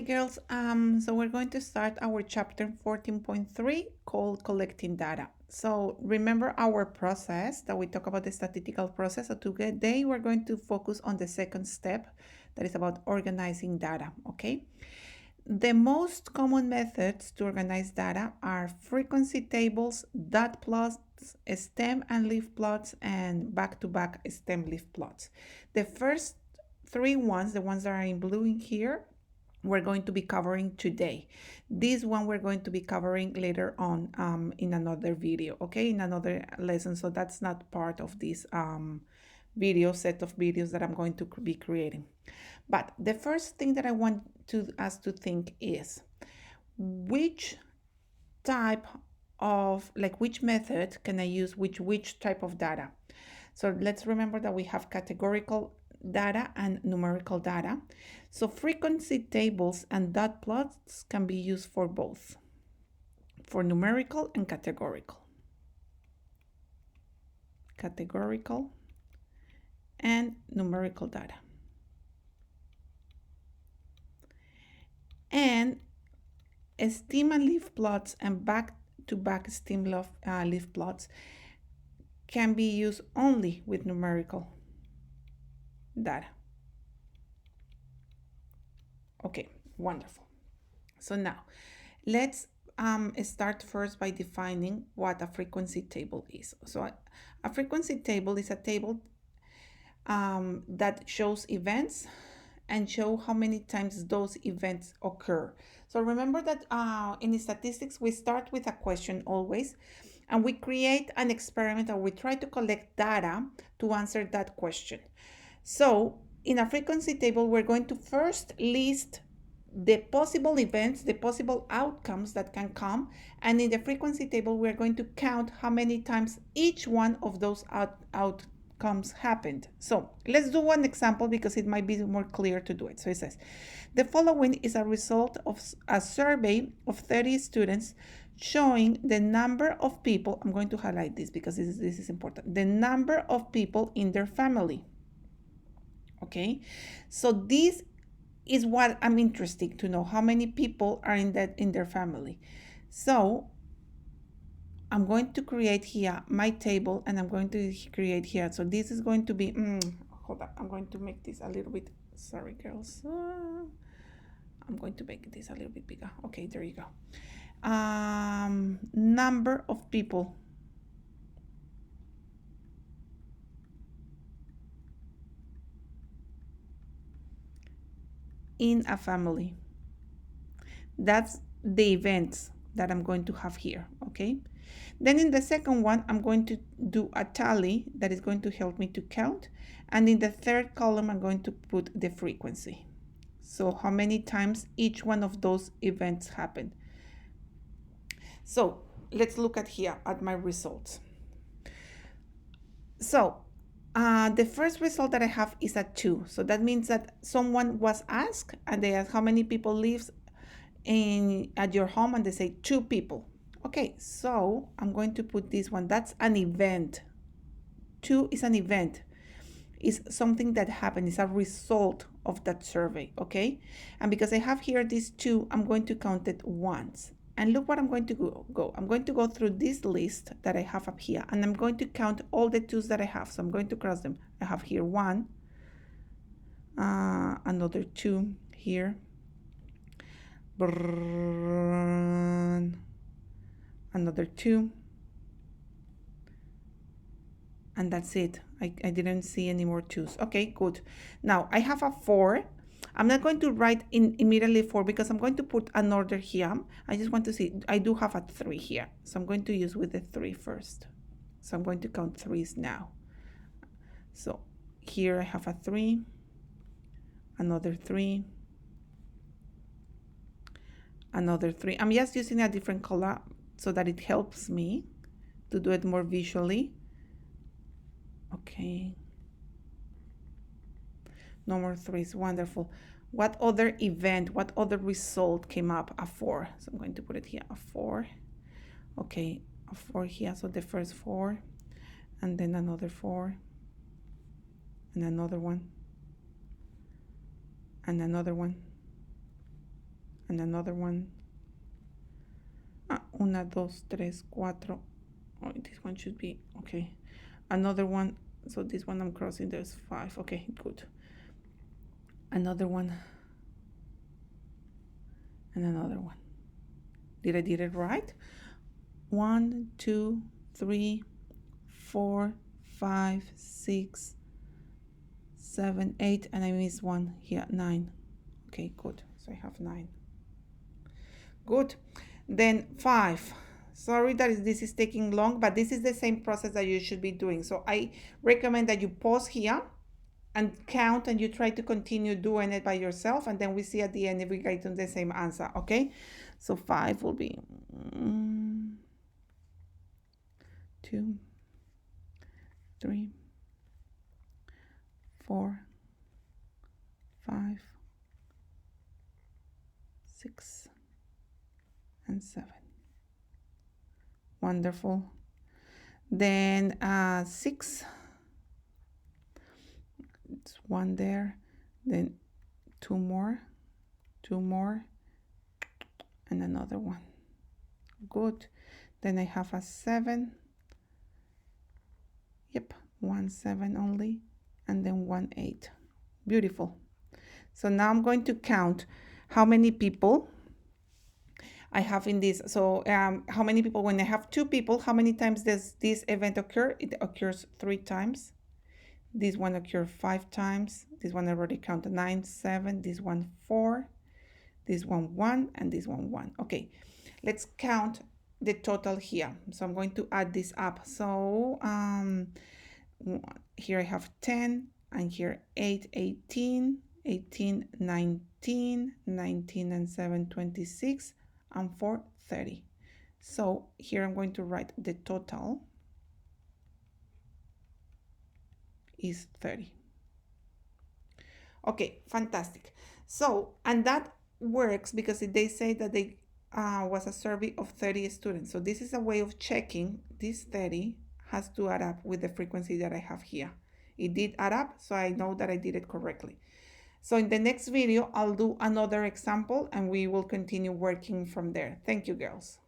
Girls, so we're going to start our chapter 14.3 called collecting data. So remember our process that we talk about the statistical process. So today we're going to focus on the second step that is about organizing data, okay? The most common methods to organize data are frequency tables, dot plots, stem and leaf plots, and back-to-back stem leaf plots. The first three ones, the ones that are in blue in here, we're going to be covering today. This one we're going to be covering later on in another video, okay, in another lesson. So that's not part of this video set of videos that I'm going to be creating. But the first thing that I want us to think is which type of, like which method can I use which type of data. So let's remember that we have categorical data and numerical data. So frequency tables and dot plots can be used for both, for numerical and categorical. Categorical and numerical data. And stem and leaf plots and back-to-back stem leaf plots can be used only with numerical data. Okay, wonderful. So now let's start first by defining what a frequency table is. So a frequency table is a table that shows events and show how many times those events occur. So remember that in statistics, we start with a question always, and we create an experiment or we try to collect data to answer that question. So in a frequency table, we're going to first list the possible events, the possible outcomes that can come. And in the frequency table, we're going to count how many times each one of those outcomes happened. So let's do one example because it might be more clear to do it. So it says, the following is a result of a survey of 30 students showing the number of people, I'm going to highlight this because this is important, the number of people in their family. Okay, so this is what I'm interested to know, how many people are in their family. So I'm going to create here my table and I'm going to create here. So this is going to be, hold on, I'm going to make this a little bit, sorry girls. I'm going to make this a little bit bigger. Okay, there you go. Number of people. In a family. That's the events that I'm going to have here, okay? Then in the second one, I'm going to do a tally that is going to help me to count. And in the third column, I'm going to put the frequency. So how many times each one of those events happened. So let's look at here at my results. So the first result that I have is a 2. So that means that someone was asked and they asked how many people lives at your home and they say 2 people. Okay, so I'm going to put this one. That's an event. 2 is an event. It's something that happened. It's a result of that survey, okay? And because I have here these 2, I'm going to count it once. And look what I'm going to go. I'm going to go through this list that I have up here, and I'm going to count all the 2s that I have. So I'm going to cross them. I have here 1, another 2 here, another 2, and that's it. I didn't see any more 2s. Okay, good. Now I have a 4. I'm not going to write in immediately 4 because I'm going to put an order here. I just want to see, I do have a 3 here. So I'm going to use with the 3 first. So I'm going to count 3s now. So here I have a 3, another 3, another 3. I'm just using a different color so that it helps me to do it more visually. Okay. No more 3s. Wonderful. What other event, what other result came up? A 4. So I'm going to put it here, a 4. Okay, a 4 here. So the first 4, and then another 4, and another one, and another one, and another one. Una, dos, tres, cuatro. Oh, this one should be, okay. Another one, so this one I'm crossing, there's 5. Okay, good. Another one, and another one. Did I did it right? 1, 2, 3, 4, 5, 6, 7, 8, and I missed one here, 9. Okay, good. So I have 9. Good. Then 5. Sorry that this is taking long, but this is the same process that you should be doing. So I recommend that you pause here and count, and you try to continue doing it by yourself, and then we see at the end if we get to the same answer. Okay, so 5 will be 2, 3, 4, 5, 6, and 7. Wonderful. Then 6, it's 1 there, then 2 more, and another one. Good. Then I have a 7. Yep, 1 7 only, and then 1 8. Beautiful. So now I'm going to count how many people I have in this. So how many people, when I have 2 people, how many times does this event occur? It occurs 3 times. This one occurs 5 times. This one I already counted 9, 7. This one 4. This one 1, and this one 1. Okay, let's count the total here. So I'm going to add this up. So here I have 10, and here 8, 18, 18, 19, 19 and 7, 26, and 4, 30. So here I'm going to write the total is 30. Okay, fantastic. So, and that works because they say that they was a survey of 30 students. So this is a way of checking this 30 has to add up with the frequency that I have here. It did add up, so I know that I did it correctly. So in the next video, I'll do another example and we will continue working from there. Thank you, girls.